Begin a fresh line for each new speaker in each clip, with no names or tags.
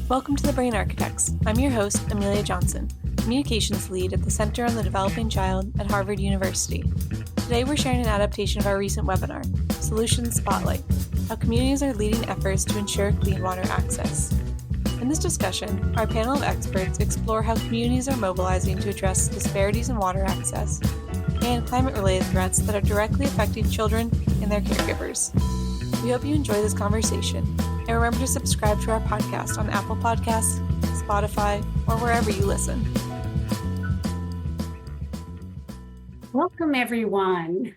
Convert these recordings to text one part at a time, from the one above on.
Welcome to the Brain Architects. I'm your host, Amelia Johnson, Communications Lead at the Center on the Developing Child at Harvard University. Today we're sharing an adaptation of our recent webinar, Solutions Spotlight, how communities are leading efforts to ensure clean water access. In this discussion, our panel of experts explore how communities are mobilizing to address disparities in water access and climate-related threats that are directly affecting children and their caregivers. We hope you enjoy this conversation, and remember to subscribe to our podcast on Apple Podcasts, Spotify, or wherever you listen.
Welcome, everyone.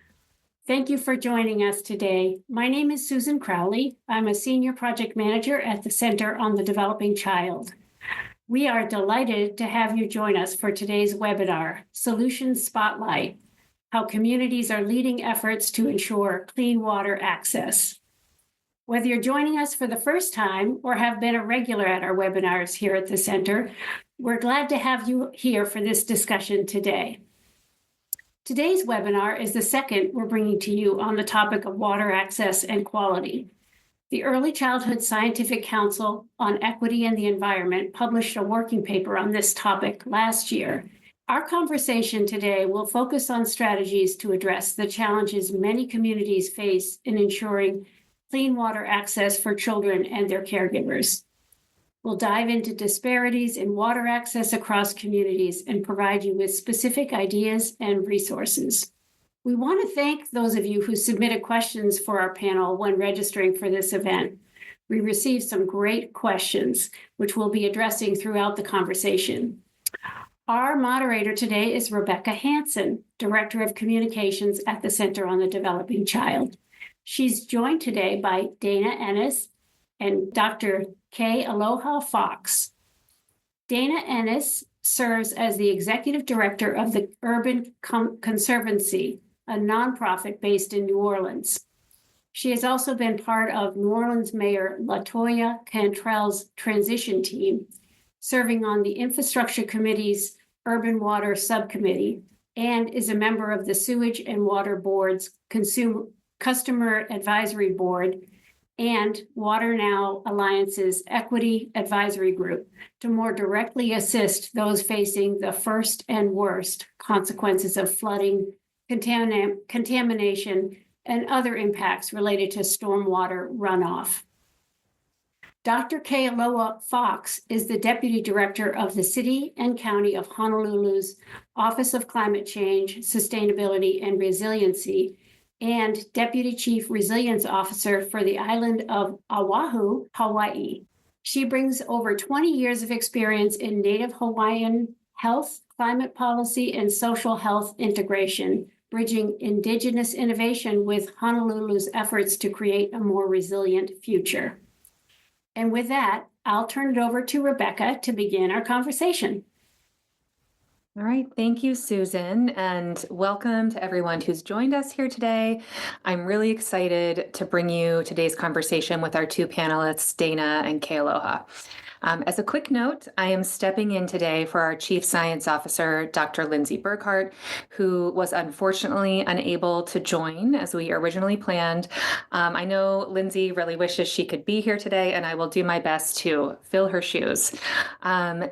Thank you for joining us today. My name is Susan Crowley. I'm a Senior Project Manager at the Center on the Developing Child. We are delighted to have you join us for today's webinar, Solutions Spotlight, how communities are leading efforts to ensure clean water access. Whether you're joining us for the first time or have been a regular at our webinars here at the Center, we're glad to have you here for this discussion today. Today's webinar is the second we're bringing to you on the topic of water access and quality. The Early Childhood Scientific Council on Equity and the Environment published a working paper on this topic last year. Our conversation today will focus on strategies to address the challenges many communities face in ensuring clean water access for children and their caregivers. We'll dive into disparities in water access across communities and provide you with specific ideas and resources. We want to thank those of you who submitted questions for our panel when registering for this event. We received some great questions, which we'll be addressing throughout the conversation. Our moderator today is Rebecca Hansen, Director of Communications at the Center on the Developing Child. She's joined today by Dana Eness and Dr. Kealoha Fox. Dana Eness serves as the Executive Director of the Urban Conservancy, a nonprofit based in New Orleans. She has also been part of New Orleans Mayor LaToya Cantrell's transition team, serving on the Infrastructure Committee's Urban Water Subcommittee, and is a member of the Sewage and Water Board's Customer Advisory Board and Water Now Alliance's Equity Advisory Group to more directly assist those facing the first and worst consequences of flooding, contamination, and other impacts related to stormwater runoff. Dr. Kealoha Fox is the Deputy Director of the City and County of Honolulu's Office of Climate Change, Sustainability, and Resiliency, and Deputy Chief Resilience Officer for the island of Oahu, Hawaii. She brings over 20 years of experience in Native Hawaiian health, climate policy, and social health integration, bridging Indigenous innovation with Honolulu's efforts to create a more resilient future. And with that, I'll turn it over to Rebecca to begin our conversation.
All right. Thank you, Susan, and welcome to everyone who's joined us here today. I'm really excited to bring you today's conversation with our two panelists, Dana and Kealoha. As a quick note, I am stepping in today for our Chief Science Officer, Dr. Lindsay Burkhart, who was unfortunately unable to join as we originally planned. I know Lindsay really wishes she could be here today, and I will do my best to fill her shoes.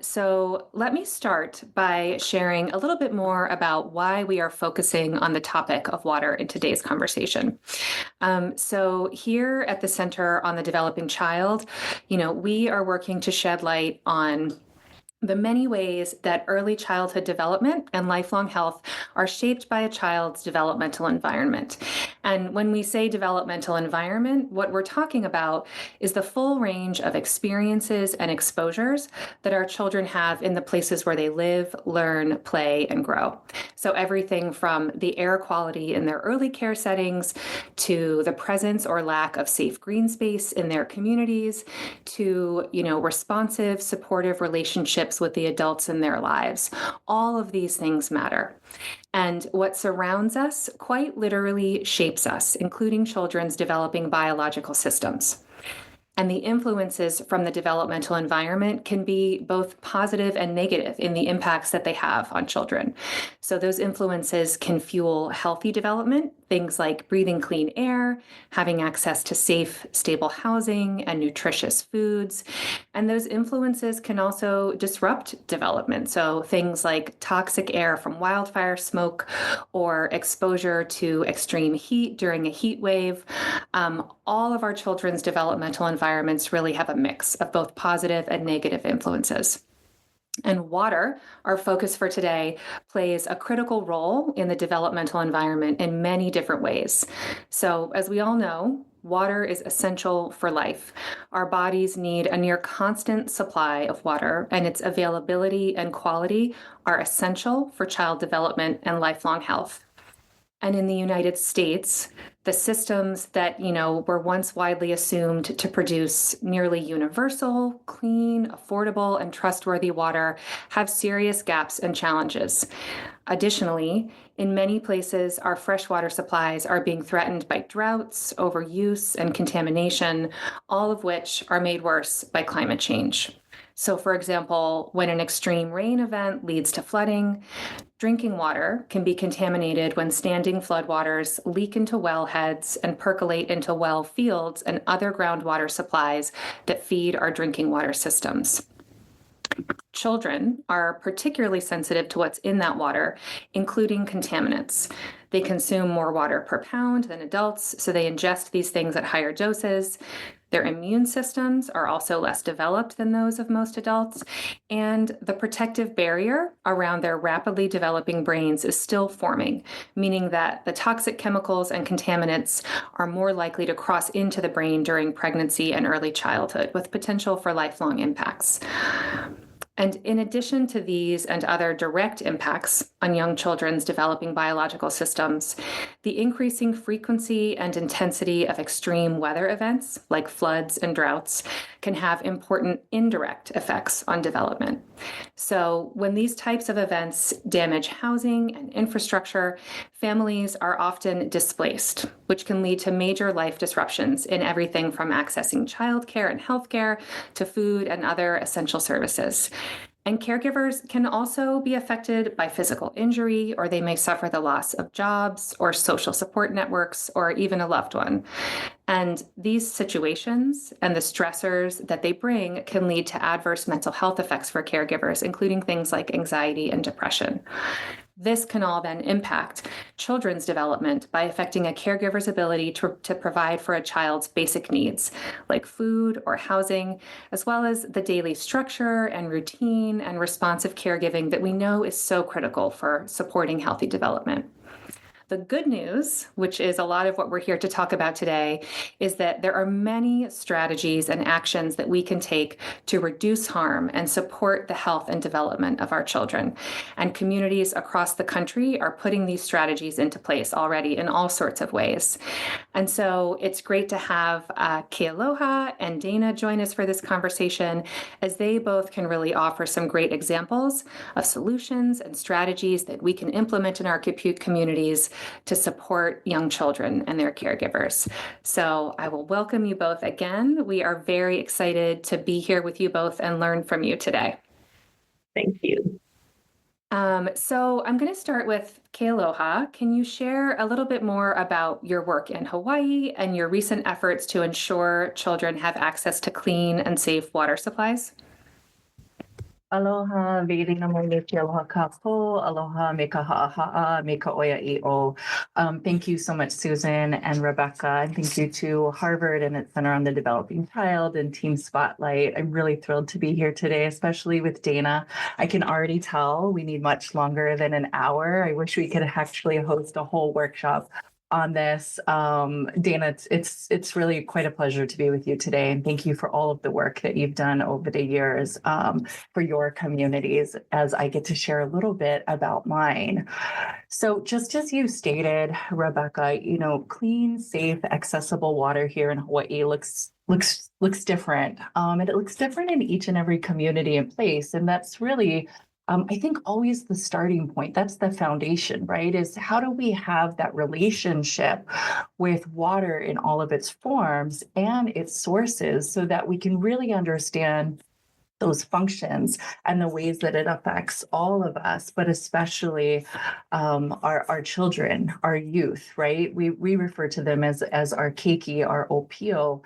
So let me start by sharing a little bit more about why we are focusing on the topic of water in today's conversation. So here at the Center on the Developing Child, we are working to shed light on the many ways that early childhood development and lifelong health are shaped by a child's developmental environment. And when we say developmental environment, what we're talking about is the full range of experiences and exposures that our children have in the places where they live, learn, play, and grow. So everything from the air quality in their early care settings to the presence or lack of safe green space in their communities to, responsive, supportive relationships with the adults in their lives. All of these things matter. And what surrounds us quite literally shapes us, including children's developing biological systems. And the influences from the developmental environment can be both positive and negative in the impacts that they have on children. So those influences can fuel healthy development, things like breathing clean air, having access to safe, stable housing and nutritious foods. And those influences can also disrupt development. So things like toxic air from wildfire smoke or exposure to extreme heat during a heat wave. All of our children's developmental environments really have a mix of both positive and negative influences. And water, our focus for today, plays a critical role in the developmental environment in many different ways. So, as we all know, water is essential for life. Our bodies need a near constant supply of water, and its availability and quality are essential for child development and lifelong health. And in the United States, the systems that, were once widely assumed to produce nearly universal, clean, affordable, and trustworthy water have serious gaps and challenges. Additionally, in many places, our freshwater supplies are being threatened by droughts, overuse, and contamination, all of which are made worse by climate change. So, for example, when an extreme rain event leads to flooding, drinking water can be contaminated when standing floodwaters leak into wellheads and percolate into well fields and other groundwater supplies that feed our drinking water systems. Children are particularly sensitive to what's in that water, including contaminants. They consume more water per pound than adults, so they ingest these things at higher doses. Their immune systems are also less developed than those of most adults, and the protective barrier around their rapidly developing brains is still forming, meaning that the toxic chemicals and contaminants are more likely to cross into the brain during pregnancy and early childhood, with potential for lifelong impacts. And in addition to these and other direct impacts on young children's developing biological systems, the increasing frequency and intensity of extreme weather events, like floods and droughts, can have important indirect effects on development. So when these types of events damage housing and infrastructure, families are often displaced, which can lead to major life disruptions in everything from accessing childcare and healthcare to food and other essential services. And caregivers can also be affected by physical injury, or they may suffer the loss of jobs or social support networks, or even a loved one. And these situations and the stressors that they bring can lead to adverse mental health effects for caregivers, including things like anxiety and depression. This can all then impact children's development by affecting a caregiver's ability to provide for a child's basic needs, like food or housing, as well as the daily structure and routine and responsive caregiving that we know is so critical for supporting healthy development. The good news, which is a lot of what we're here to talk about today, is that there are many strategies and actions that we can take to reduce harm and support the health and development of our children. And communities across the country are putting these strategies into place already in all sorts of ways. And so it's great to have Kealoha and Dana join us for this conversation, as they both can really offer some great examples of solutions and strategies that we can implement in our communities to support young children and their caregivers. So I will welcome you both again. We are very excited to be here with you both and learn from you today.
Thank you.
So I'm going to start with Kealoha. Can you share a little bit more about your work in Hawaii and your recent efforts to ensure children have access to clean and safe water supplies?
Aloha, ve'ili nā mai me Kealoha kākou. Aloha me ka ha'aha'a, me ka oia i'o. Thank you so much, Susan and Rebecca. And thank you to Harvard and its Center on the Developing Child and Team Spotlight. I'm really thrilled to be here today, especially with Dana. I can already tell we need much longer than an hour. I wish we could actually host a whole workshop on this. Dana, it's really quite a pleasure to be with you today. And thank you for all of the work that you've done over the years for your communities, as I get to share a little bit about mine. So just as you stated, Rebecca, clean, safe, accessible water here in Hawaii looks different. And it looks different in each and every community and place. And that's really I think always the starting point, that's the foundation, right? Is how do we have that relationship with water in all of its forms and its sources so that we can really understand those functions and the ways that it affects all of us, but especially our children, our youth, right? We refer to them as our keiki, our opio,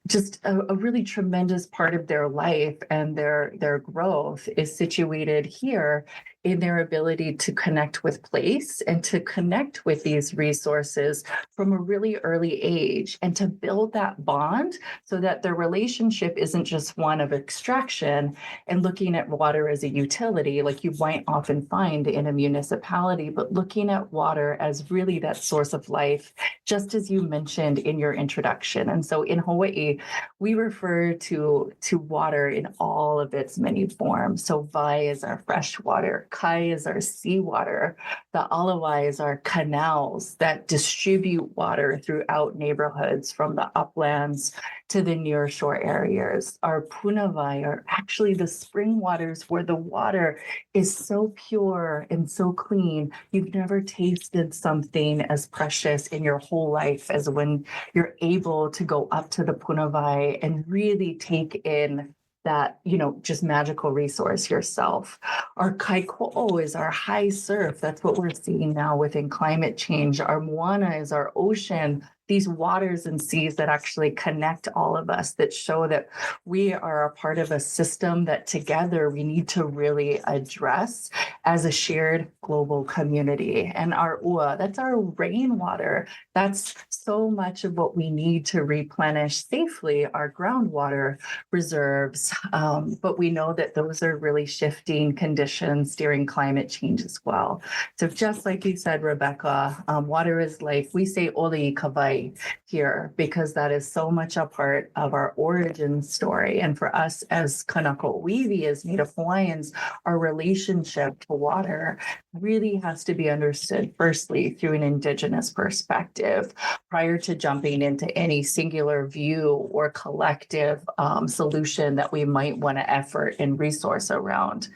just a really tremendous part of their life and their growth is situated here in their ability to connect with place and to connect with these resources from a really early age and to build that bond so that their relationship isn't just one of extraction and looking at water as a utility like you might often find in a municipality, but looking at water as really that source of life, just as you mentioned in your introduction. And so in Hawaii, we refer to water in all of its many forms. So vai is our fresh water, kai is our seawater, the alawai is our canals that distribute water throughout neighborhoods from the uplands to the nearshore areas. Our punavai are actually the spring waters where the water is so pure and so clean. You've never tasted something as precious in your whole life as when you're able to go up to the punavai and really take in that, just magical resource yourself. Our kaiko'o is our high surf. That's what we're seeing now within climate change. Our moana is our ocean. These waters and seas that actually connect all of us, that show that we are a part of a system that together we need to really address as a shared global community. And our ua, that's our rainwater. That's so much of what we need to replenish safely our groundwater reserves. But we know that those are really shifting conditions during climate change as well. So just like you said, Rebecca, water is life. We say oli kawai here because that is so much a part of our origin story. And for us as Kanaka Iwi, as Native Hawaiians, our relationship to water really has to be understood firstly through an Indigenous perspective prior to jumping into any singular view or collective solution that we might want to effort and resource around.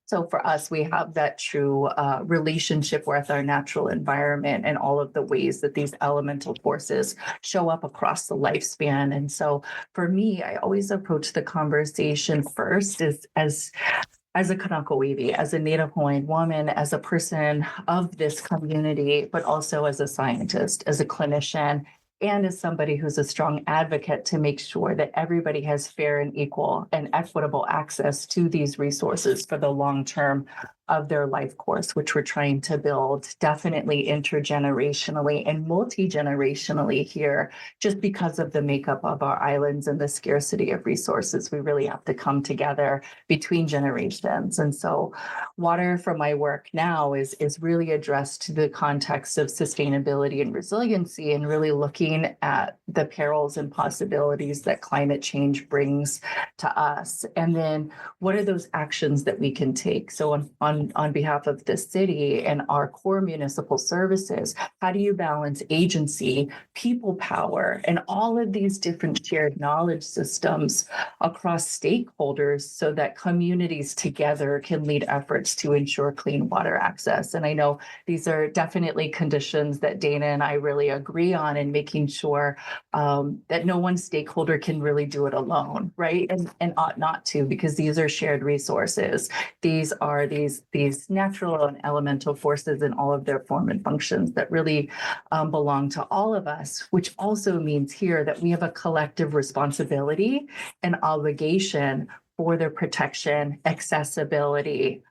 So for us, we have that true relationship with our natural environment and all of the ways that these elemental forces show up across the lifespan. And so for me, I always approach the conversation first as a Kanaka Iwi, as a Native Hawaiian woman, as a person of this community, but also as a scientist, as a clinician, and as somebody who's a strong advocate to make sure that everybody has fair and equal and equitable access to these resources for the long term of their life course, which we're trying to build definitely intergenerationally and multi-generationally here, just because of the makeup of our islands and the scarcity of resources. We really have to come together between generations. And so water for my work now is really addressed to the context of sustainability and resiliency and really looking at the perils and possibilities that climate change brings to us. And then what are those actions that we can take? So on behalf of the city and our core municipal services, how do you balance agency, people power, and all of these different shared knowledge systems across stakeholders so that communities together can lead efforts to ensure clean water access? And I know these are definitely conditions that Dana and I really agree on, and making sure that no one stakeholder can really do it alone, right? And ought not to, because these are shared resources. These are these natural and elemental forces in all of their form and functions that really belong to all of us, which also means here that we have a collective responsibility and obligation for their protection, accessibility,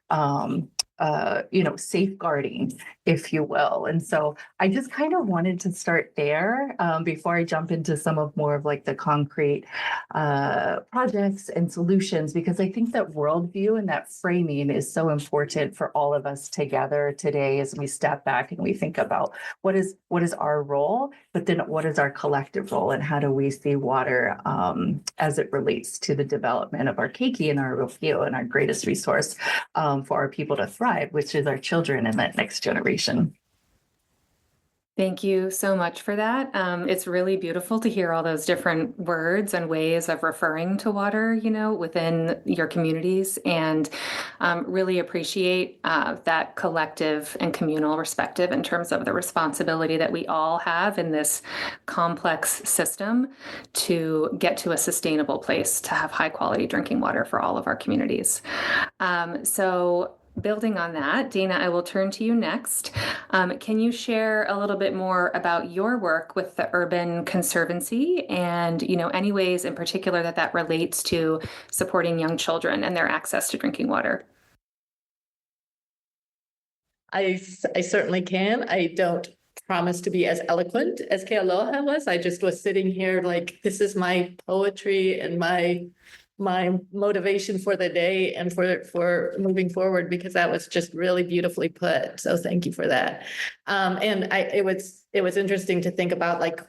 safeguarding, if you will. And so I just kind of wanted to start there before I jump into some of more of like the concrete projects and solutions, because I think that worldview and that framing is so important for all of us together today as we step back and we think about what is our role, but then what is our collective role and how do we see water as it relates to the development of our keiki and our rofio and our greatest resource for our people to thrive, which is our children and that next generation.
Thank you so much for that. It's really beautiful to hear all those different words and ways of referring to water, within your communities, and really appreciate that collective and communal perspective in terms of the responsibility that we all have in this complex system to get to a sustainable place to have high quality drinking water for all of our communities. So building on that, Dana, I will turn to you next. Can you share a little bit more about your work with the Urban Conservancy and, any ways in particular that relates to supporting young children and their access to drinking water?
I certainly can. I don't promise to be as eloquent as Kealoha was. I just was sitting here like, this is my poetry and my motivation for the day and for moving forward, because that was just really beautifully put. So thank you for that. And it was interesting to think about, like,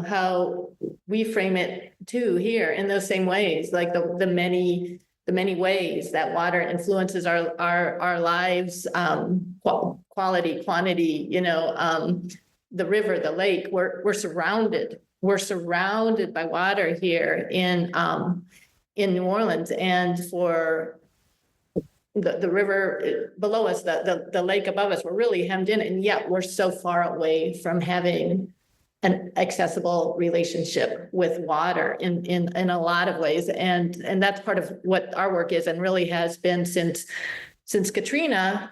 how we frame it too here in those same ways, like the many ways that water influences our lives, quality, quantity, the river, the lake, we're surrounded by water here in New Orleans, and for the river below us, the lake above us, we're really hemmed in, and yet we're so far away from having an accessible relationship with water in a lot of ways. And that's part of what our work is, and really has been since Katrina,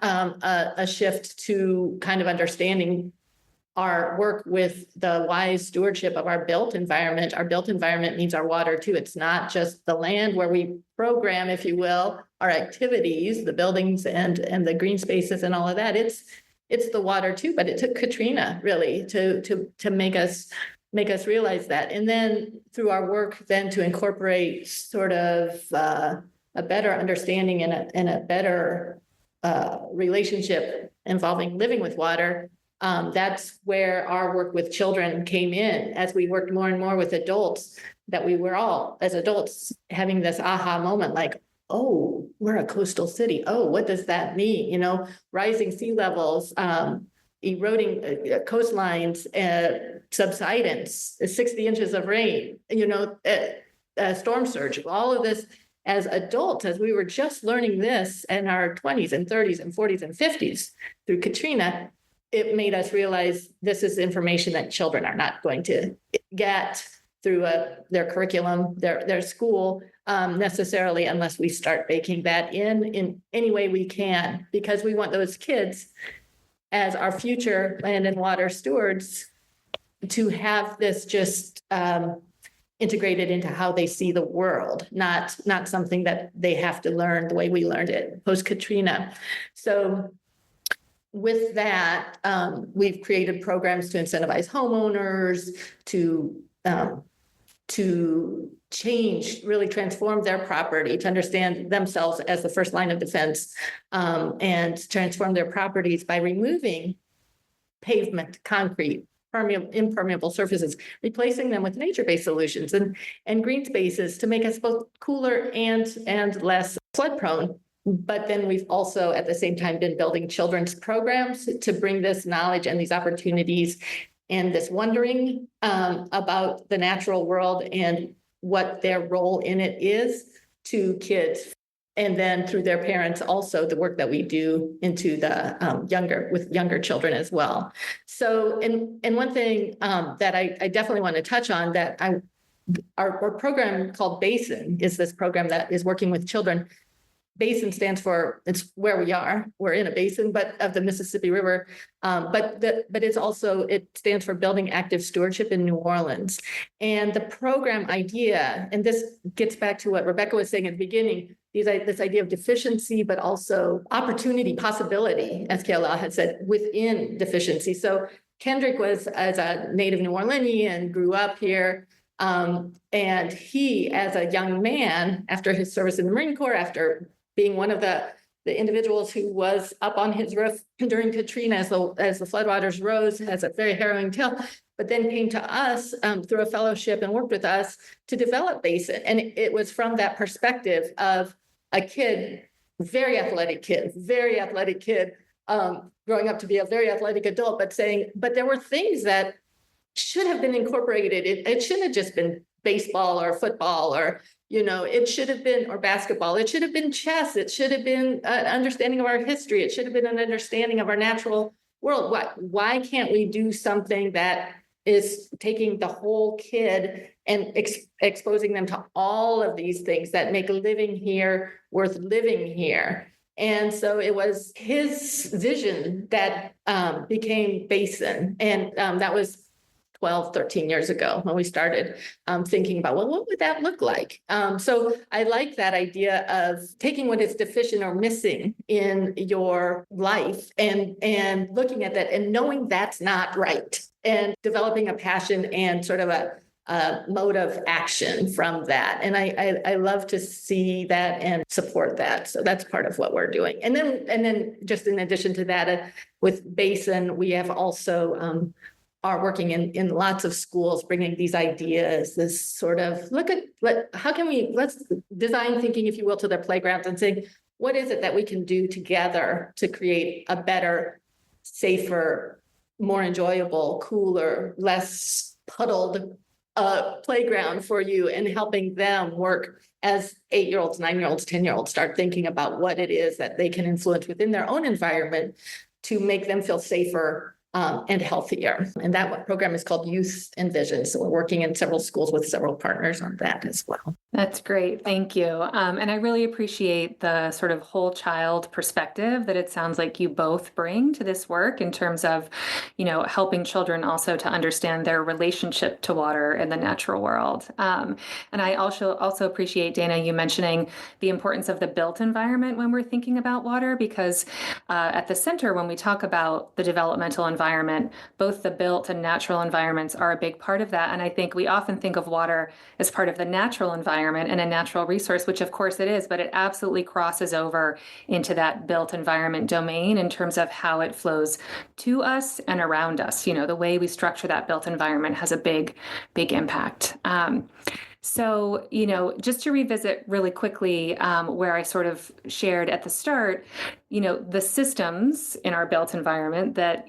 a shift to kind of understanding our work with the wise stewardship of our built environment. Our built environment means our water too. It's not just the land where we program, if you will, our activities, the buildings and the green spaces and all of that. It's the water too, but it took Katrina really to make us realize that. And then through our work then to incorporate sort of a better understanding and a better relationship involving living with water. That's where our work with children came in, as we worked more and more with adults, that we were all, as adults, having this aha moment, like, oh, we're a coastal city. Oh, what does that mean? Rising sea levels, eroding coastlines, subsidence, 60 inches of rain, storm surge, all of this. As adults, as we were just learning this in our 20s and 30s and 40s and 50s through Katrina, it made us realize this is information that children are not going to get through their curriculum, their school, necessarily, unless we start baking that in any way we can, because we want those kids, as our future land and water stewards, to have this just integrated into how they see the world, not something that they have to learn the way we learned it post-Katrina. So with that, we've created programs to incentivize homeowners to change, really transform their property, to understand themselves as the first line of defense, and transform their properties by removing pavement, concrete, impermeable surfaces, replacing them with nature-based solutions and green spaces to make us both cooler and less flood prone. But then we've also at the same time been building children's programs to bring this knowledge and these opportunities and this wondering about the natural world and what their role in it is to kids. And then through their parents, also the work that we do into the younger children as well. So, and one thing that I definitely want to touch on, that our program called Basin is this program that is working with children. Basin stands for, it's where we are. We're in a basin, but of the Mississippi River. But it's also, it stands for Building Active Stewardship in New Orleans. And the program idea, and this gets back to what Rebecca was saying at the beginning, this idea of deficiency, but also opportunity, possibility, as Kealoha had said, within deficiency. So Kendrick was, as a native New Orleanian, grew up here. And he, as a young man, after his service in the Marine Corps, after being one of the individuals who was up on his roof during Katrina as the floodwaters rose, has a very harrowing tale, but then came to us through a fellowship and worked with us to develop Basin. And it was from that perspective of a kid, very athletic kid, growing up to be a very athletic adult, but there were things that should have been incorporated. It shouldn't have just been baseball or football or, it should have been, or basketball. It should have been chess. It should have been an understanding of our history. It should have been an understanding of our natural world. Why can't we do something that is taking the whole kid and exposing them to all of these things that make living here worth living here? And so it was his vision that became Basin. And that was 12, 13 years ago when we started thinking about, well, what would that look like? So I like that idea of taking what is deficient or missing in your life and looking at that and knowing that's not right and developing a passion and sort of a mode of action from that. And I love to see that and support that. So that's part of what we're doing. And then just in addition to that, with Basin, we have also are working in lots of schools, bringing these ideas, this sort of let's design thinking, if you will, to their playgrounds and saying, what is it that we can do together to create a better, safer, more enjoyable, cooler, less puddled playground for you, and helping them work as 8-year-olds, 9-year-olds, 10-year-olds start thinking about what it is that they can influence within their own environment to make them feel safer and healthier. And that program is called Youth Envision. So we're working in several schools with several partners on that as well.
That's great. Thank you. And I really appreciate the sort of whole child perspective that it sounds like you both bring to this work in terms of, helping children also to understand their relationship to water in the natural world. And I also appreciate, Dana, you mentioning the importance of the built environment when we're thinking about water, because at the center, when we talk about the developmental environment, both the built and natural environments are a big part of that. And I think we often think of water as part of the natural environment and a natural resource, which of course it is, but it absolutely crosses over into that built environment domain in terms of how it flows to us and around us. The way we structure that built environment has a big impact. So, just to revisit really quickly where I sort of shared at the start, the systems in our built environment that,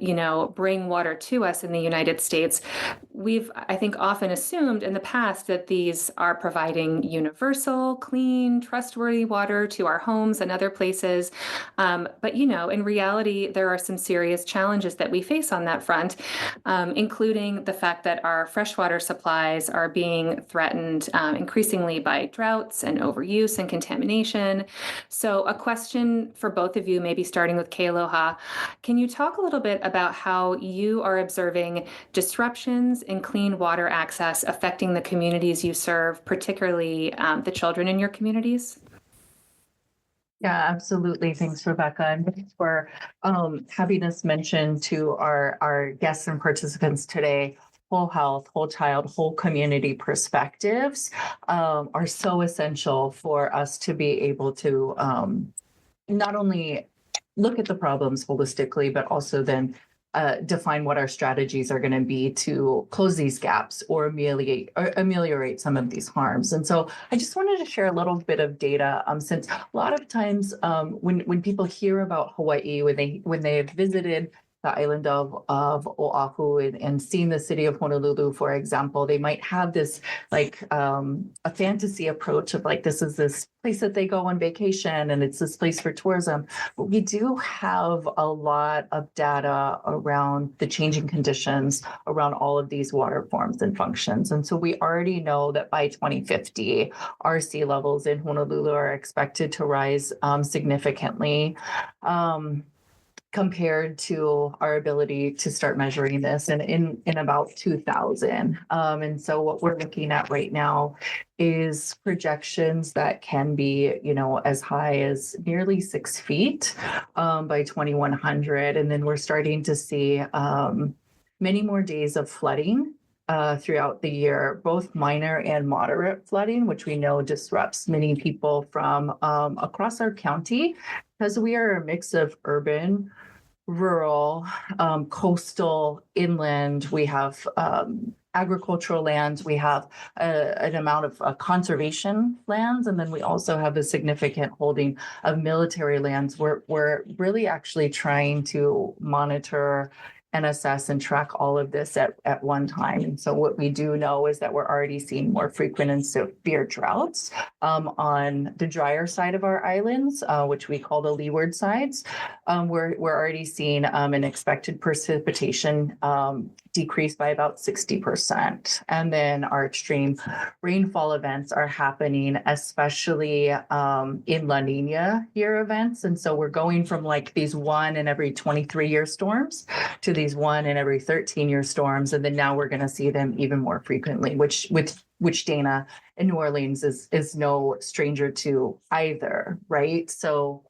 bring water to us in the United States, we've, I think, often assumed in the past that these are providing universal, clean, trustworthy water to our homes and other places. But, in reality, there are some serious challenges that we face on that front, including the fact that our freshwater supplies are being threatened increasingly by droughts and overuse and contamination. So a question for both of you, maybe starting with Kealoha, can you talk a little bit about how you are observing disruptions in clean water access affecting the communities you serve, particularly the children in your communities?
Yeah, absolutely. Thanks, Rebecca. And thanks for having us mention to our guests and participants today, whole health, whole child, whole community perspectives are so essential for us to be able to not only look at the problems holistically, but also then define what our strategies are going to be to close these gaps or ameliorate some of these harms. And so I just wanted to share a little bit of data, since a lot of times when people hear about Hawaii, when they have visited the island of Oahu and seen the city of Honolulu, for example, they might have this a fantasy approach of this is this place that they go on vacation and it's this place for tourism. But we do have a lot of data around the changing conditions around all of these water forms and functions. And so we already know that by 2050, our sea levels in Honolulu are expected to rise significantly. Compared to our ability to start measuring this in about 2000. And so what we're looking at right now is projections that can be, as high as nearly 6 feet by 2100. And then we're starting to see many more days of flooding throughout the year, both minor and moderate flooding, which we know disrupts many people from across our county, because we are a mix of urban, rural, coastal, inland. We have agricultural lands, we have an amount of conservation lands, and then we also have a significant holding of military lands. We're really actually trying to monitor and assess and track all of this at one time. And so what we do know is that we're already seeing more frequent and severe droughts on the drier side of our islands, which we call the leeward sides. We're already seeing an expected precipitation decrease by about 60%. And then our extreme rainfall events are happening, especially in La Nina year events. And so we're going from like these 1 in every 23-year storms to these 1 in every 13-year storms. And then now we're going to see them even more frequently, which Dana in New Orleans is no stranger to either, right? So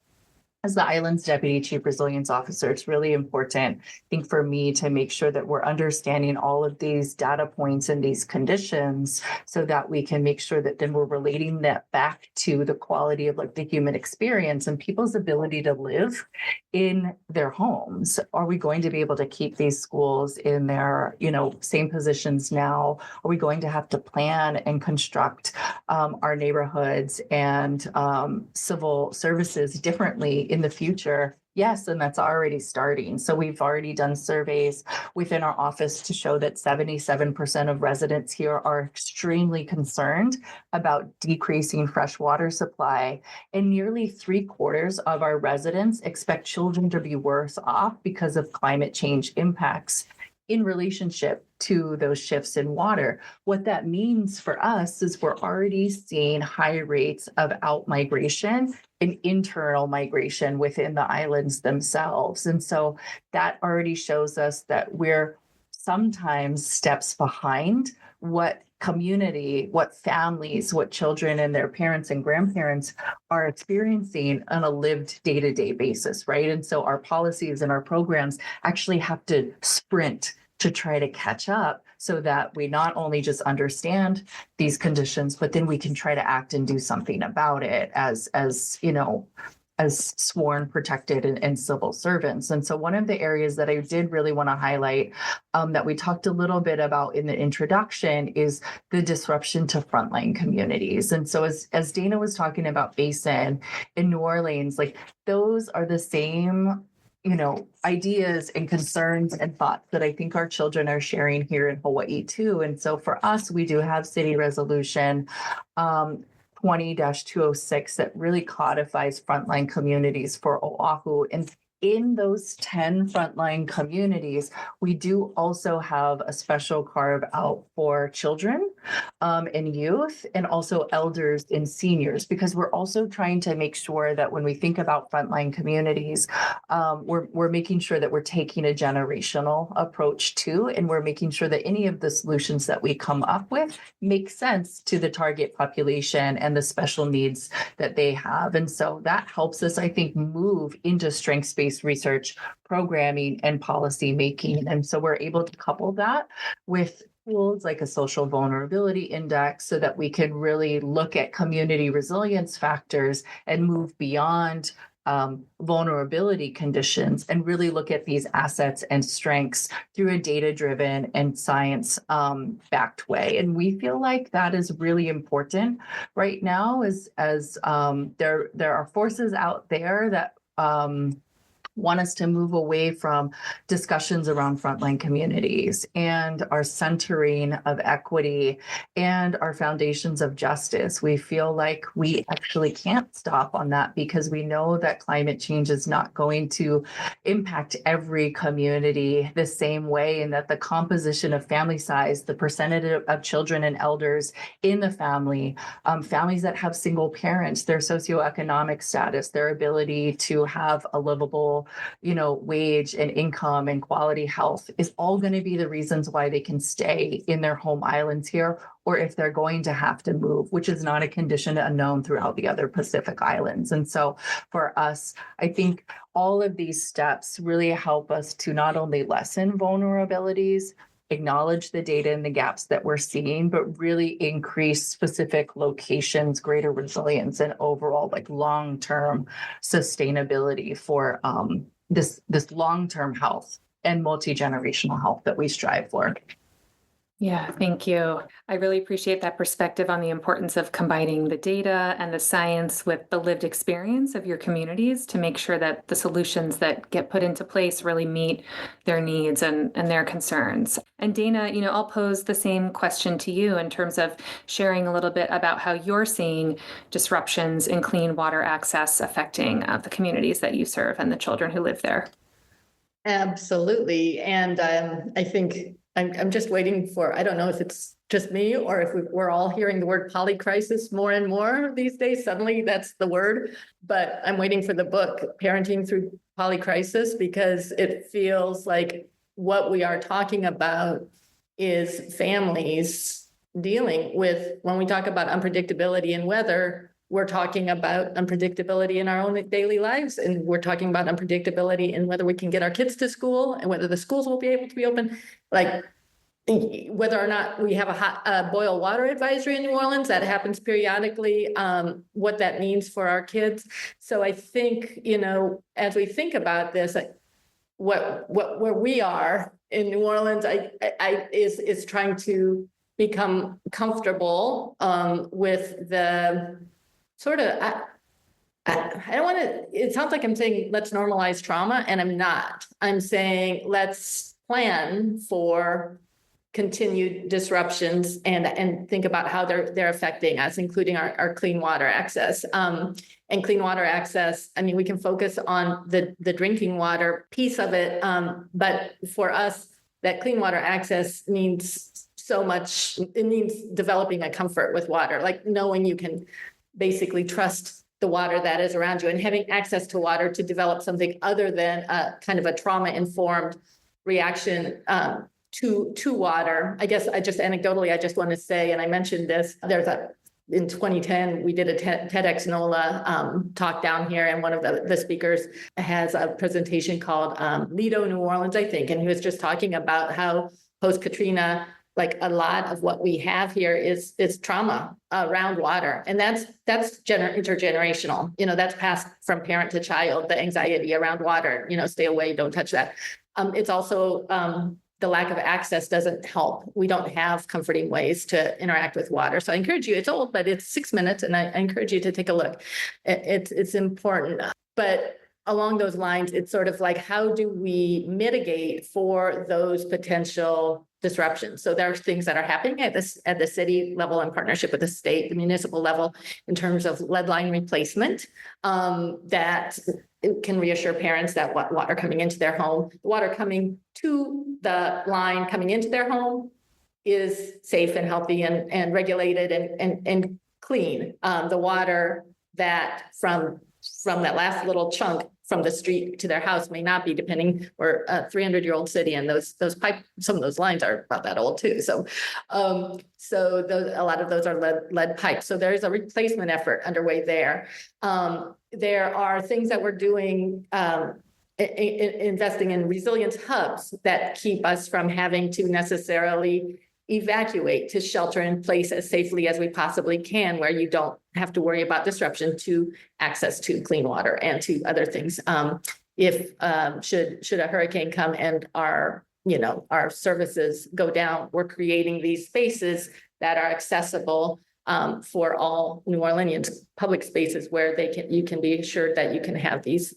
as the island's deputy chief resilience officer, it's really important, I think, for me to make sure that we're understanding all of these data points and these conditions so that we can make sure that then we're relating that back to the quality of like the human experience and people's ability to live in their homes. Are we going to be able to keep these schools in their, same positions now? Are we going to have to plan and construct our neighborhoods and civil services differently in the future? Yes, and that's already starting. So we've already done surveys within our office to show that 77% of residents here are extremely concerned about decreasing fresh water supply. And nearly 3/4 of our residents expect children to be worse off because of climate change impacts in relationship to those shifts in water. What that means for us is we're already seeing high rates of out-migration and internal migration within the islands themselves. And so that already shows us that we're sometimes steps behind what community, what families, what children and their parents and grandparents are experiencing on a lived day-to-day basis, right? And so our policies and our programs actually have to sprint to try to catch up so that we not only just understand these conditions, but then we can try to act and do something about it as sworn, protected, and civil servants. And so one of the areas that I did really want to highlight that we talked a little bit about in the introduction is the disruption to frontline communities. And so as Dana was talking about Basin in New Orleans, like those are the same ideas and concerns and thoughts that I think our children are sharing here in Hawaii too. And so for us, we do have city resolution 20-206 that really codifies frontline communities for Oahu. And in those 10 frontline communities, we do also have a special carve out for children and youth, and also elders and seniors, because we're also trying to make sure that when we think about frontline communities, we're making sure that we're taking a generational approach too, and we're making sure that any of the solutions that we come up with make sense to the target population and the special needs that they have. And so that helps us, I think, move into strengths-based research, programming, and policy making. And so we're able to couple that with tools like a social vulnerability index so that we can really look at community resilience factors and move beyond vulnerability conditions and really look at these assets and strengths through a data-driven and science-backed way. And we feel like that is really important right now as there are forces out there that want us to move away from discussions around frontline communities and our centering of equity and our foundations of justice. We feel like we actually can't stop on that because we know that climate change is not going to impact every community the same way, and that the composition of family size, the percentage of children and elders in the family, families that have single parents, their socioeconomic status, their ability to have a livable wage and income and quality health is all going to be the reasons why they can stay in their home islands here, or if they're going to have to move, which is not a condition unknown throughout the other Pacific Islands. And so for us, I think all of these steps really help us to not only lessen vulnerabilities, acknowledge the data and the gaps that we're seeing, but really increase specific locations, greater resilience, and overall long-term sustainability for this long-term health and multi-generational health that we strive for.
Yeah, thank you. I really appreciate that perspective on the importance of combining the data and the science with the lived experience of your communities to make sure that the solutions that get put into place really meet their needs and their concerns. And Dana, I'll pose the same question to you in terms of sharing a little bit about how you're seeing disruptions in clean water access affecting the communities that you serve and the children who live there.
Absolutely. And I think I'm just waiting for, I don't know if it's just me or if we're all hearing the word polycrisis more and more these days. Suddenly that's the word, but I'm waiting for the book, Parenting Through Polycrisis, because it feels like what we are talking about is families dealing with, when we talk about unpredictability in weather, we're talking about unpredictability in our own daily lives. And we're talking about unpredictability in whether we can get our kids to school and whether the schools will be able to be open. Like whether or not we have a hot boil water advisory in New Orleans, that happens periodically, what that means for our kids. So I think, as we think about this, where we are in New Orleans, is trying to become comfortable with the sort of, I don't want to, it sounds like I'm saying, let's normalize trauma, and I'm not. I'm saying, let's plan for continued disruptions and think about how they're affecting us, including our clean water access. And clean water access, I mean, we can focus on the drinking water piece of it, but for us, that clean water access means so much. It means developing a comfort with water, like knowing you can basically trust the water that is around you and having access to water to develop something other than a kind of a trauma-informed reaction to water. I guess I just want to say, and I mentioned this, in 2010, we did a TEDx NOLA talk down here, and one of the speakers has a presentation called Lido, New Orleans, I think, and he was just talking about how post-Katrina, like a lot of what we have here is trauma around water. And that's intergenerational, that's passed from parent to child, the anxiety around water, stay away, don't touch that. It's also the lack of access doesn't help. We don't have comforting ways to interact with water. So I encourage you, it's old, but it's 6 minutes, and I encourage you to take a look. It's important. But along those lines, it's sort of like, how do we mitigate for those potential disruptions? So there are things that are happening at the city level in partnership with the state, the municipal level, in terms of lead line replacement, that it can reassure parents that water coming into their home, the water coming to the line coming into their home is safe and healthy and regulated and clean. The water that from that last little chunk from the street to their house may not be, depending. We're a 300-year-old city, and those pipe, some of those lines are about that old too. So, a lot of those are lead pipes. So there is a replacement effort underway there. There are things that we're doing, investing in resilience hubs that keep us from having to necessarily evacuate, to shelter in place as safely as we possibly can, where you don't have to worry about disruption to access to clean water and to other things. If should a hurricane come and our services go down, we're creating these spaces that are accessible for all New Orleanians, public spaces where you can be assured that you can have these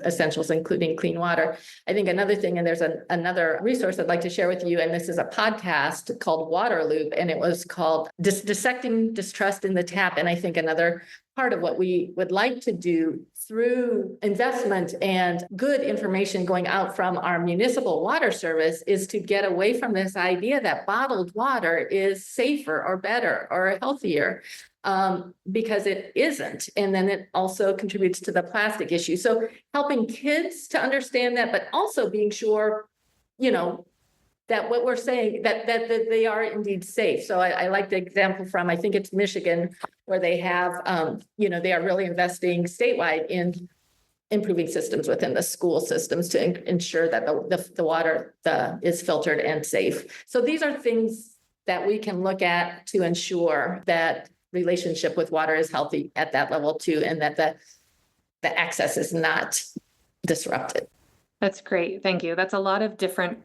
essentials, including clean water. I think another thing, and there's another resource I'd like to share with you, and this is a podcast called Water Loop, and it was called Dissecting Distrust in the Tap. And I think another part of what we would like to do through investment and good information going out from our municipal water service is to get away from this idea that bottled water is safer or better or healthier. Because it isn't. And then it also contributes to the plastic issue. So helping kids to understand that, but also being sure, that what we're saying, that they are indeed safe. So I like the example from, I think it's Michigan, where they have, they are really investing statewide in improving systems within the school systems to ensure that the water is filtered and safe. So these are things that we can look at to ensure that relationship with water is healthy at that level too, and that the access is not disrupted.
That's great. Thank you. That's a lot of different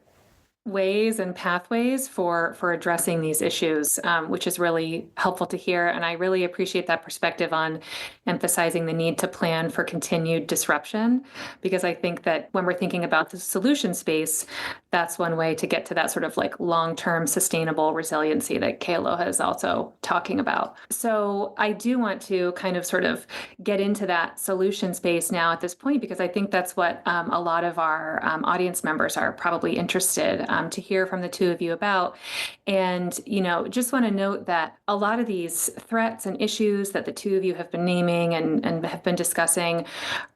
ways and pathways for addressing these issues, which is really helpful to hear. And I really appreciate that perspective on emphasizing the need to plan for continued disruption, because I think that when we're thinking about the solution space, that's one way to get to that sort of like long-term sustainable resiliency that Kealoha is also talking about. So I do want to kind of sort of get into that solution space now at this point, because I think that's what a lot of our audience members are probably interested to hear from the two of you about. And, just want to note that a lot of these threats and issues that the two of you have been naming and have been discussing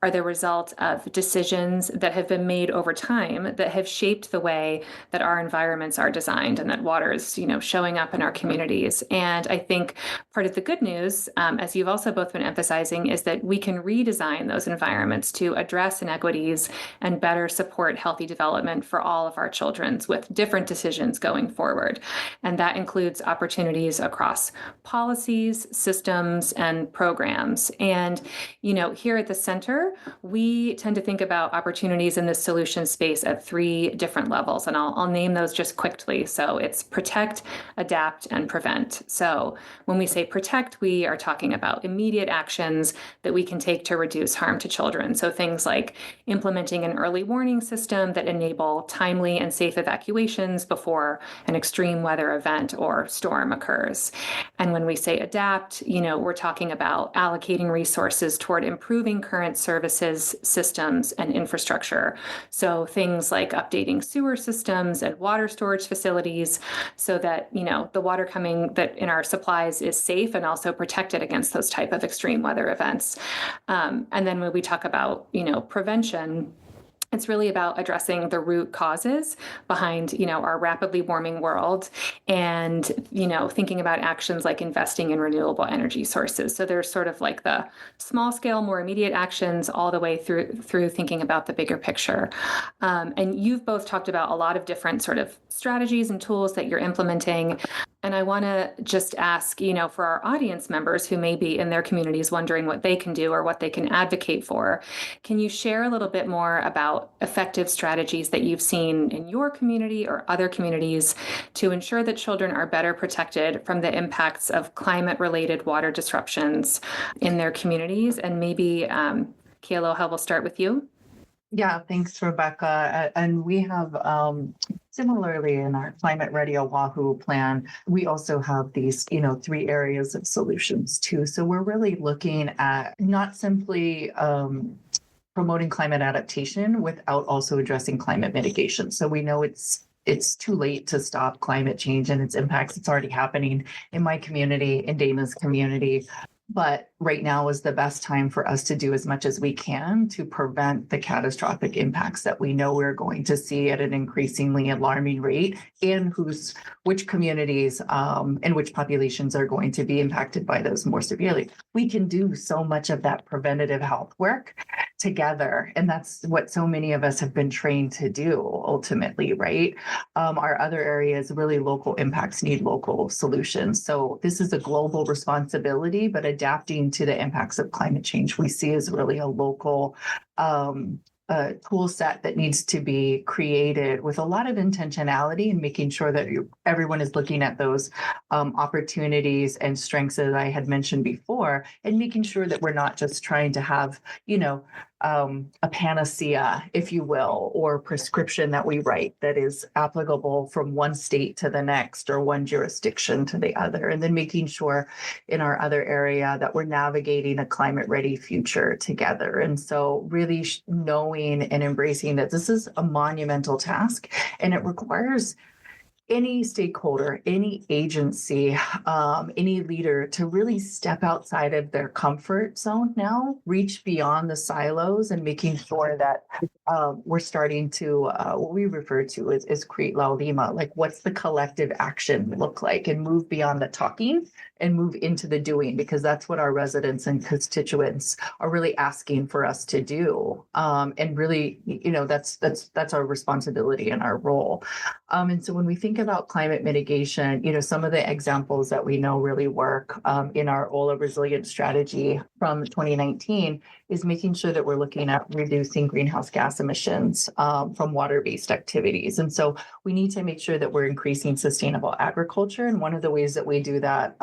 are the result of decisions that have been made over time that have shaped the way that our environments are designed and that water is, showing up in our communities. And I think part of the good news, as you've also both been emphasizing, is that we can redesign those environments to address inequities and better support healthy development for all of our children with different decisions going forward. And that includes opportunities across policies, systems, and programs. And, here at the center, we tend to think about opportunities in this solution space at 3 different levels. And I'll name those just quickly. So it's protect, adapt, and prevent. So when we say protect, we are talking about immediate actions that we can take to reduce harm to children. So things like implementing an early warning system that enable timely and safe evacuations before an extreme weather event or storm occurs. And when we say adapt, we're talking about allocating resources toward improving current services, systems, and infrastructure. So things like updating sewer systems and water storage facilities so that, the water coming that in our supplies is safe and also protected against those type of extreme weather events. And then when we talk about, prevention, it's really about addressing the root causes behind, our rapidly warming world and, thinking about actions like investing in renewable energy sources. So there's sort of like the small scale, more immediate actions all the way through thinking about the bigger picture. And you've both talked about a lot of different sort of strategies and tools that you're implementing. And I want to just ask, for our audience members who may be in their communities wondering what they can do or what they can advocate for, can you share a little bit more about effective strategies that you've seen in your community or other communities to ensure that children are better protected from the impacts of climate-related water disruptions in their communities? And maybe, Kealoha, we'll start with you.
Yeah, thanks, Rebecca. And we have, similarly in our Climate Ready Oahu plan, we also have these, 3 areas of solutions too. So we're really looking at not simply promoting climate adaptation without also addressing climate mitigation. So we know it's too late to stop climate change and its impacts. It's already happening in my community, in Dana's community. But right now is the best time for us to do as much as we can to prevent the catastrophic impacts that we know we're going to see at an increasingly alarming rate, and which communities and which populations are going to be impacted by those more severely. We can do so much of that preventative health work together, and that's what so many of us have been trained to do ultimately, right? Our other areas, really local impacts need local solutions. So this is a global responsibility, but adapting to the impacts of climate change we see as really a local tool set that needs to be created with a lot of intentionality and making sure that everyone is looking at those opportunities and strengths that I had mentioned before, and making sure that we're not just trying to have, a panacea, if you will, or prescription that we write that is applicable from one state to the next or one jurisdiction to the other. And then making sure in our other area that we're navigating a climate ready future together. And so really knowing and embracing that this is a monumental task, and it requires any stakeholder, any agency, any leader to really step outside of their comfort zone now, reach beyond the silos, and making sure that we're starting to, what we refer to as create laulima, like what's the collective action look like, and move beyond the talking and move into the doing, because that's what our residents and constituents are really asking for us to do. And really, that's our responsibility and our role. And so when we think think about climate mitigation, some of the examples that we know really work in our OLA resilience strategy from 2019 is making sure that we're looking at reducing greenhouse gas emissions from water-based activities. And so we need to make sure that we're increasing sustainable agriculture. And one of the ways that we do that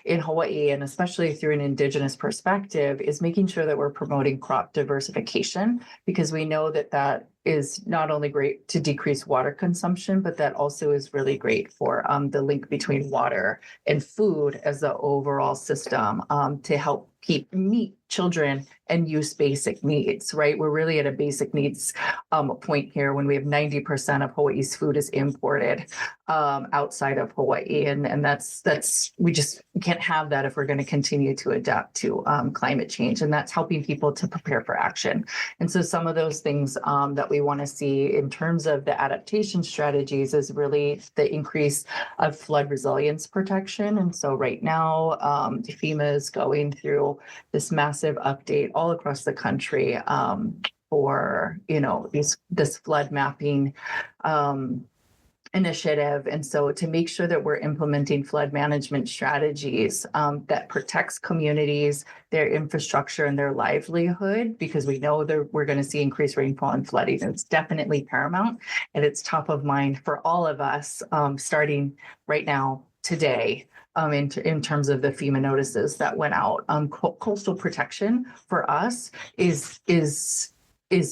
in Hawaii, and especially through an Indigenous perspective, is making sure that we're promoting crop diversification, because we know that that is not only great to decrease water consumption, but that also is really great for the link between water and food as the overall system to help meet children and use basic needs, right? We're really at a basic needs point here when we have 90% of Hawaii's food is imported outside of Hawaii. And that's we just can't have that if we're going to continue to adapt to climate change. And that's helping people to prepare for action. And so some of those things that we want to see in terms of the adaptation strategies is really the increase of flood resilience protection. And so right now, FEMA is going through this massive update all across the country for this flood mapping initiative. And so to make sure that we're implementing flood management strategies that protects communities, their infrastructure and their livelihood, because we know that we're going to see increased rainfall and flooding. It's definitely paramount, and it's top of mind for all of us starting right now today. In terms of the FEMA notices that went out, coastal protection for us is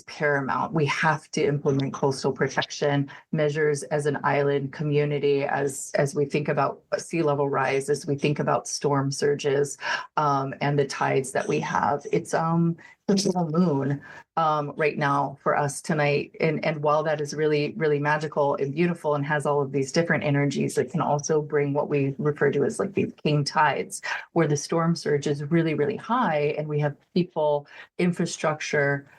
paramount. We have to implement coastal protection measures as an island community, as we think about sea level rise, as we think about storm surges, and the tides that we have. It's the full moon right now for us tonight. And while that is really, really magical and beautiful and has all of these different energies, it can also bring what we refer to as like these king tides, where the storm surge is really, really high, and we have people, infrastructure,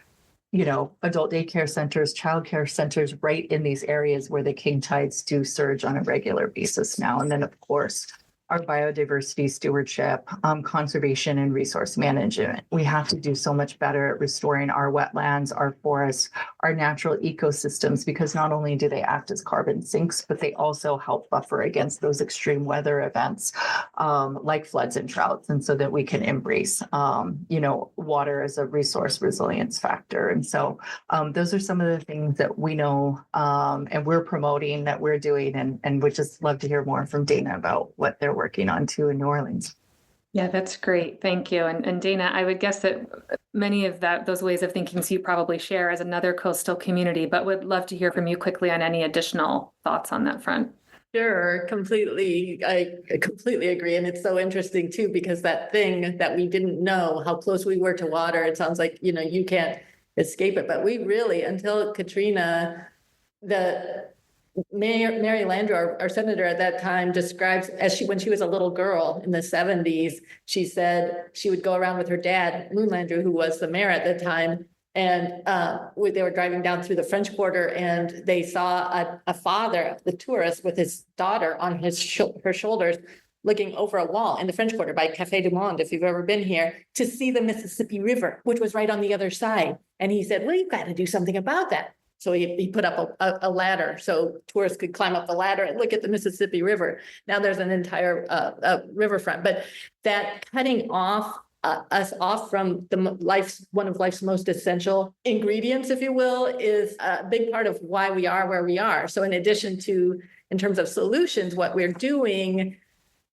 adult daycare centers, childcare centers right in these areas where the king tides do surge on a regular basis now. And then, of course, our biodiversity stewardship, conservation and resource management. We have to do so much better at restoring our wetlands, our forests, our natural ecosystems, because not only do they act as carbon sinks, but they also help buffer against those extreme weather events like floods and droughts, and so that we can embrace, water as a resource resilience factor. And so those are some of the things that we know and we're promoting, that we're doing, and would just love to hear more from Dana about what they're working on too in New Orleans.
Yeah, that's great. Thank you. And Dana, I would guess that many of those ways of thinking you probably share as another coastal community, but would love to hear from you quickly on any additional thoughts on that front.
Sure, completely. I completely agree. And it's so interesting too, because that thing that we didn't know, how close we were to water, it sounds like, you can't escape it. But we really, until Katrina, Mary Landrieu, our senator at that time, describes when she was a little girl in the 70s, she said she would go around with her dad, Moon Landrieu, who was the mayor at the time. And they were driving down through the French Quarter, and they saw a father, the tourist, with his daughter on her shoulders, looking over a wall in the French Quarter by Café du Monde, if you've ever been here, to see the Mississippi River, which was right on the other side. And he said, well, you've got to do something about that. So he put up a ladder so tourists could climb up the ladder and look at the Mississippi River. Now there's an entire riverfront, but that cutting us off from one of life's most essential ingredients, if you will, is a big part of why we are where we are. So in addition to, in terms of solutions, what we're doing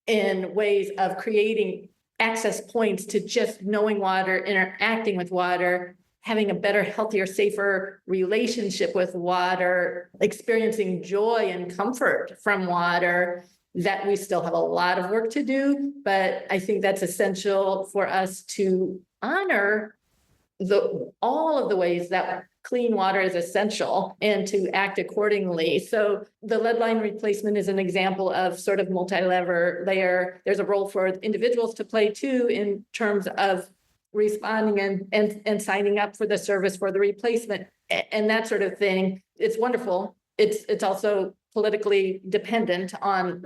in ways of creating access points to just knowing water, interacting with water, having a better, healthier, safer relationship with water, experiencing joy and comfort from water, that we still have a lot of work to do. But I think that's essential for us to honor all of the ways that clean water is essential and to act accordingly. So the lead line replacement is an example of sort of multi-layer. There's a role for individuals to play too, in terms of responding and signing up for the service for the replacement and that sort of thing. It's wonderful. It's also politically dependent on,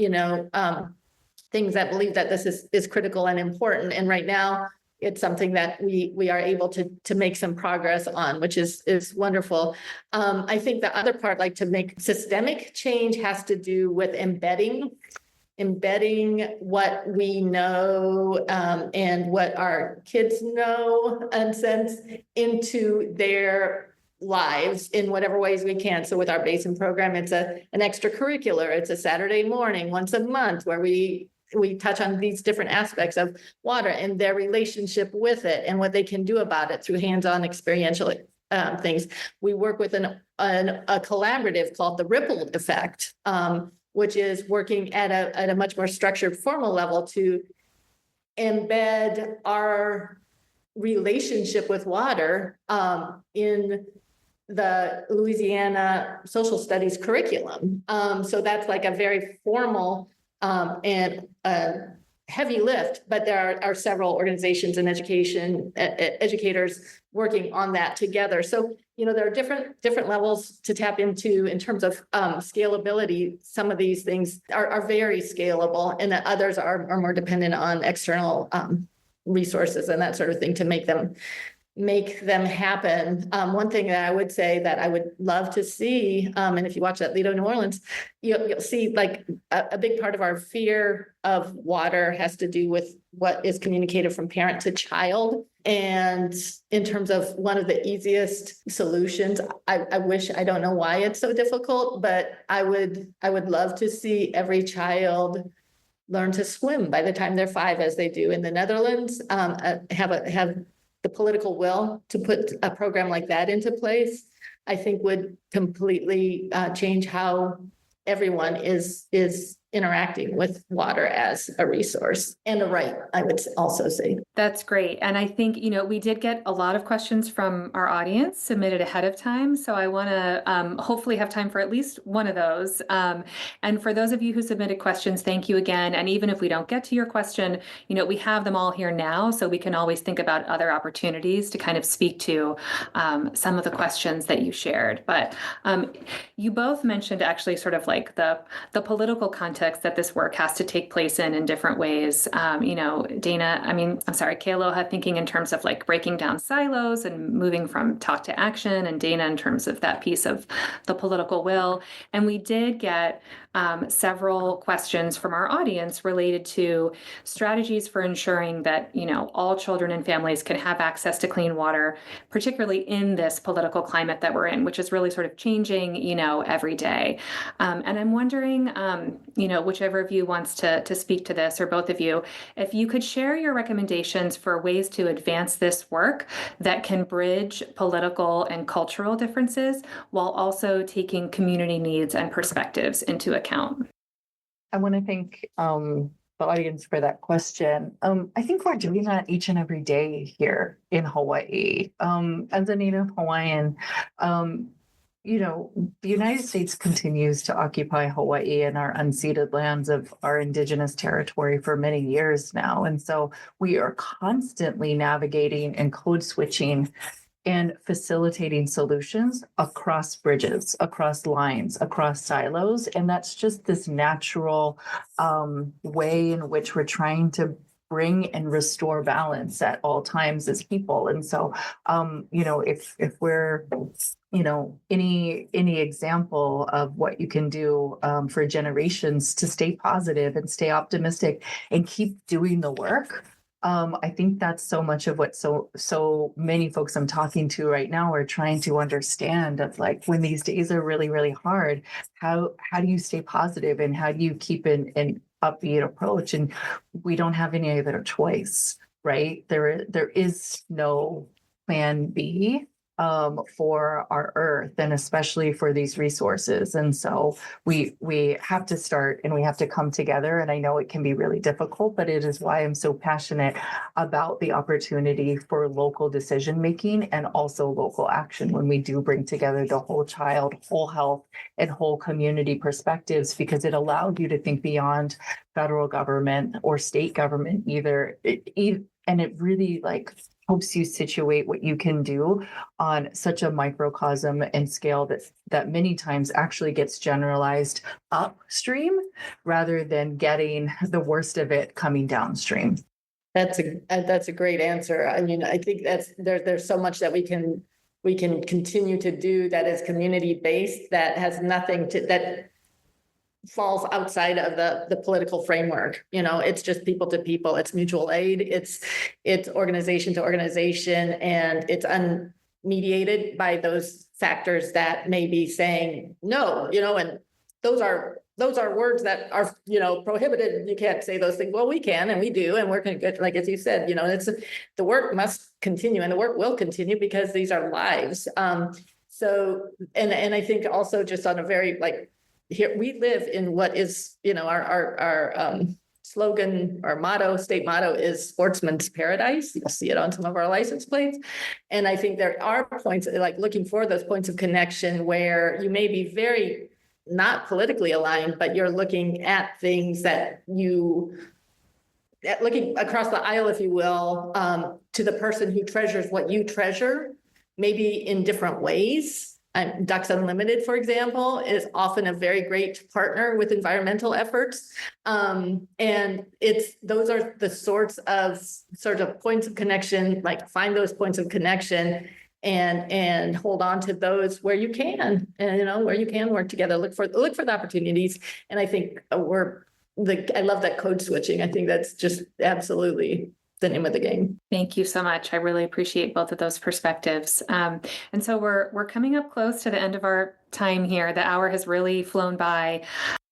things that believe that this is critical and important. And right now, it's something that we are able to make some progress on, which is wonderful. I think the other part, like to make systemic change, has to do with embedding what we know and what our kids know and sense into their lives in whatever ways we can. So with our Basin program, it's an extracurricular. It's a Saturday morning once a month where we touch on these different aspects of water and their relationship with it and what they can do about it through hands-on experiential things. We work with a collaborative called the Ripple Effect, which is working at a much more structured formal level to embed our relationship with water in the Louisiana social studies curriculum. So that's like a very formal and heavy lift, but there are several organizations and educators working on that together. So, there are different levels to tap into in terms of scalability. Some of these things are very scalable, and others are more dependent on external resources and that sort of thing to make them happen. One thing that I would say that I would love to see, and if you watch that Lido New Orleans, you'll see like a big part of our fear of water has to do with what is communicated from parent to child. And in terms of one of the easiest solutions, I don't know why it's so difficult, but I would love to see every child learn to swim by the time they're 5, as they do in the Netherlands, have the political will to put a program like that into place. I think would completely change how everyone is interacting with water as a resource and a right, I would also say.
That's great. And I think, we did get a lot of questions from our audience submitted ahead of time. So I want to hopefully have time for at least one of those. And for those of you who submitted questions, thank you again. And even if we don't get to your question, we have them all here now, so we can always think about other opportunities to kind of speak to some of the questions that you shared. But you both mentioned actually sort of like the political context that this work has to take place in different ways. Kealoha thinking in terms of like breaking down silos and moving from talk to action, and Dana in terms of that piece of the political will. And we did get several questions from our audience related to strategies for ensuring that, all children and families can have access to clean water, particularly in this political climate that we're in, which is really sort of changing, every day. And I'm wondering, whichever of you wants to speak to this, or both of you, if you could share your recommendations for ways to advance this work that can bridge political and cultural differences while also taking community needs and perspectives into account.
I want to thank the audience for that question. I think we're doing that each and every day here in Hawaii. As a Native Hawaiian, the United States continues to occupy Hawaii and our unceded lands of our indigenous territory for many years now. And so we are constantly navigating and code switching and facilitating solutions across bridges, across lines, across silos. And that's just this natural way in which we're trying to bring and restore balance at all times as people. And so, if we're, any example of what you can do for generations to stay positive and stay optimistic and keep doing the work. I think that's so much of what so many folks I'm talking to right now are trying to understand, of like, when these days are really, really hard, how do you stay positive and how do you keep an upbeat approach? And we don't have any other choice, right? There is no plan B for our earth, and especially for these resources. And so we have to start, and we have to come together. And I know it can be really difficult, but it is why I'm so passionate about the opportunity for local decision making and also local action when we do bring together the whole child, whole health, and whole community perspectives, because it allows you to think beyond federal government or state government either. And it really helps you situate what you can do on such a microcosm and scale that many times actually gets generalized upstream rather than getting the worst of it coming downstream.
That's a great answer. I mean, I think there's so much that we can continue to do that is community-based, that has nothing that falls outside of the political framework. It's just people to people, it's mutual aid, it's organization to organization, and it's unmediated by those factors that may be saying no, and those are words that are, prohibited. You can't say those things. Well, we can, and we do, and we're going to get, like, as you said, it's the work must continue, and the work will continue because these are lives. So, and I think also just on a very, like, here we live in what is, our slogan, our motto, state motto is sportsman's paradise. You'll see it on some of our license plates. And I think there are points, like looking for those points of connection where you may be very not politically aligned, but you're looking at things that looking across the aisle, if you will, to the person who treasures what you treasure, maybe in different ways. Ducks Unlimited, for example, is often a very great partner with environmental efforts. And those are the sorts of points of connection, like find those points of connection and hold on to those where you can, and where you can work together, look for the opportunities. And I think I love that code switching. I think that's just absolutely the name of the game.
Thank you so much. I really appreciate both of those perspectives. And so we're coming up close to the end of our time here. The hour has really flown by.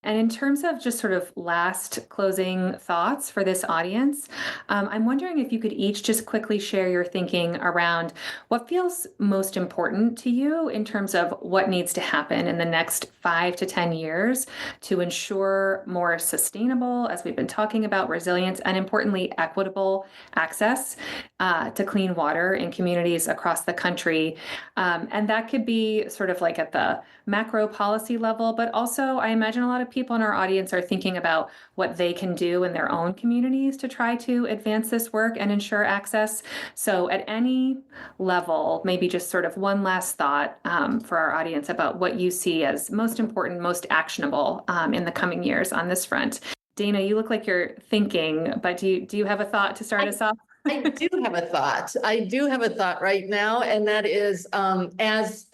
And in terms of just sort of last closing thoughts for this audience, I'm wondering if you could each just quickly share your thinking around what feels most important to you in terms of what needs to happen in the next 5 to 10 years to ensure more sustainable, as we've been talking about, resilience, and importantly, equitable access to clean water in communities across the country. And that could be sort of like at the macro policy level, but also I imagine a lot of people in our audience are thinking about what they can do in their own communities to try to advance this work and ensure access. So at any level, maybe just sort of one last thought for our audience about what you see as most important, most actionable in the coming years on this front. Dana, you look like you're thinking, but do you have a thought to start us off?
I do have a thought. I do have a thought right now, and that is as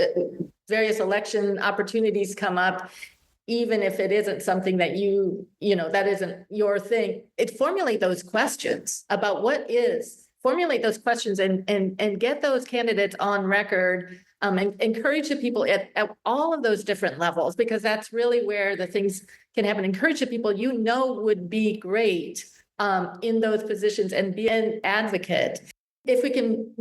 various election opportunities come up, even if it isn't something that that isn't your thing, formulate those questions about formulate those questions and get those candidates on record, and encourage the people at all of those different levels, because that's really where the things can happen. Encourage the people would be great in those positions and be an advocate. If we can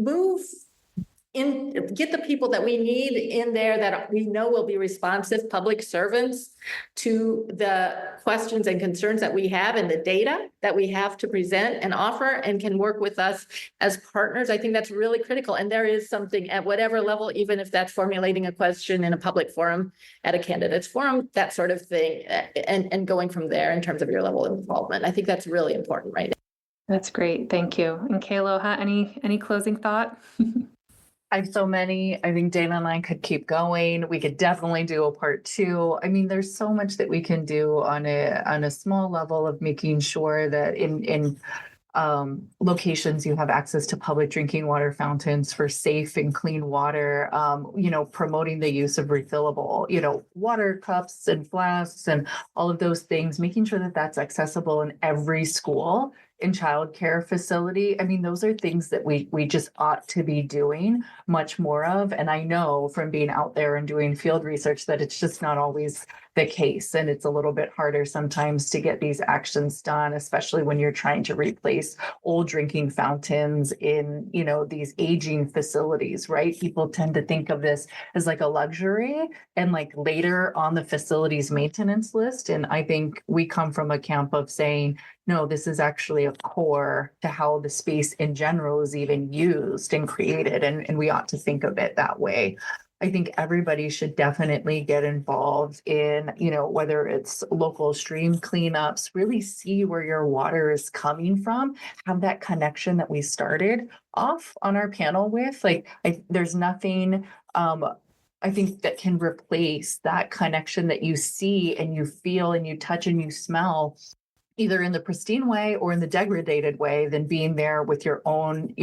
get the people that we need in there that we know will be responsive public servants to the questions and concerns that we have and the data that we have to present and offer, and can work with us as partners, I think that's really critical. And there is something at whatever level, even if that's formulating a question in a public forum, at a candidates forum, that sort of thing, and going from there in terms of your level of involvement. I think that's really important right now.
That's great. Thank you. And Kealoha, any closing thought?
I have so many. I think Dana and I could keep going. We could definitely do a part 2. I mean, there's so much that we can do on a small level of making sure that in locations you have access to public drinking water fountains for safe and clean water, promoting the use of refillable, water cups and flasks and all of those things, making sure that that's accessible in every school and childcare facility. I mean, those are things that we just ought to be doing much more of. And I know from being out there and doing field research that it's just not always the case. And it's a little bit harder sometimes to get these actions done, especially when you're trying to replace old drinking fountains in, these aging facilities, right? People tend to think of this as like a luxury and like later on the facilities maintenance list. And I think we come from a camp of saying, no, this is actually a core to how the space in general is even used and created. And we ought to think of it that way. I think everybody should definitely get involved in, whether it's local stream cleanups, really see where your water is coming from, have that connection that we started off on our panel with. There's nothing, I think, that can replace that connection that you see and you feel and you touch and you smell either in the pristine way or in the degraded way than being there with your own,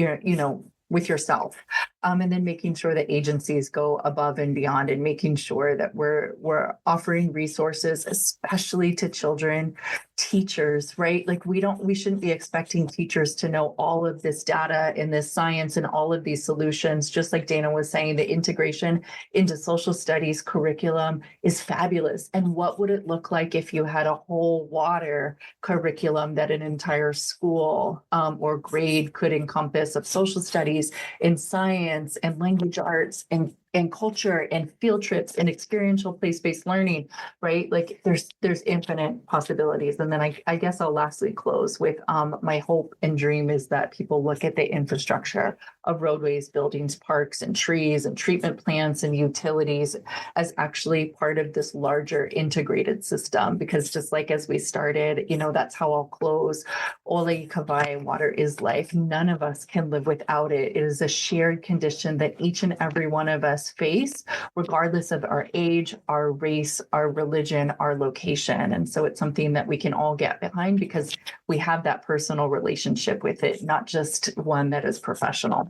with yourself. And then making sure that agencies go above and beyond and making sure that we're offering resources, especially to children, teachers, right? Like we shouldn't be expecting teachers to know all of this data and this science and all of these solutions. Just like Dana was saying, the integration into social studies curriculum is fabulous. And what would it look like if you had a whole water curriculum that an entire school or grade could encompass of social studies and science and language arts and culture and field trips and experiential place-based learning, right? Like there's infinite possibilities. And then I guess I'll lastly close with my hope and dream is that people look at the infrastructure of roadways, buildings, parks, and trees and treatment plants and utilities as actually part of this larger integrated system. Because just like as we started, that's how I'll close. Ole kawai, water is life. None of us can live without it. It is a shared condition that each and every one of us face, regardless of our age, our race, our religion, our location. And so it's something that we can all get behind because we have that personal relationship with it, not just one that is professional.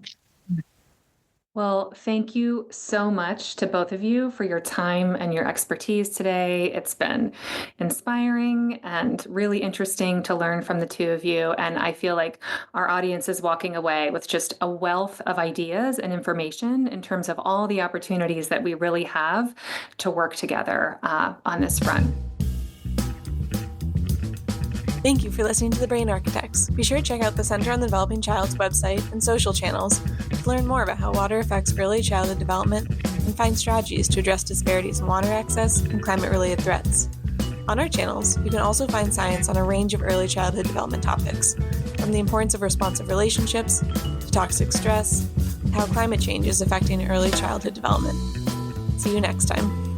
Well, thank you so much to both of you for your time and your expertise today. It's been inspiring and really interesting to learn from the two of you. And I feel like our audience is walking away with just a wealth of ideas and information in terms of all the opportunities that we really have to work together on this front.
Thank you for listening to The Brain Architects. Be sure to check out the Center on the Developing Child's website and social channels to learn more about how water affects early childhood development and find strategies to address disparities in water access and climate-related threats. On our channels, you can also find science on a range of early childhood development topics, from the importance of responsive relationships to toxic stress, and how climate change is affecting early childhood development. See you next time.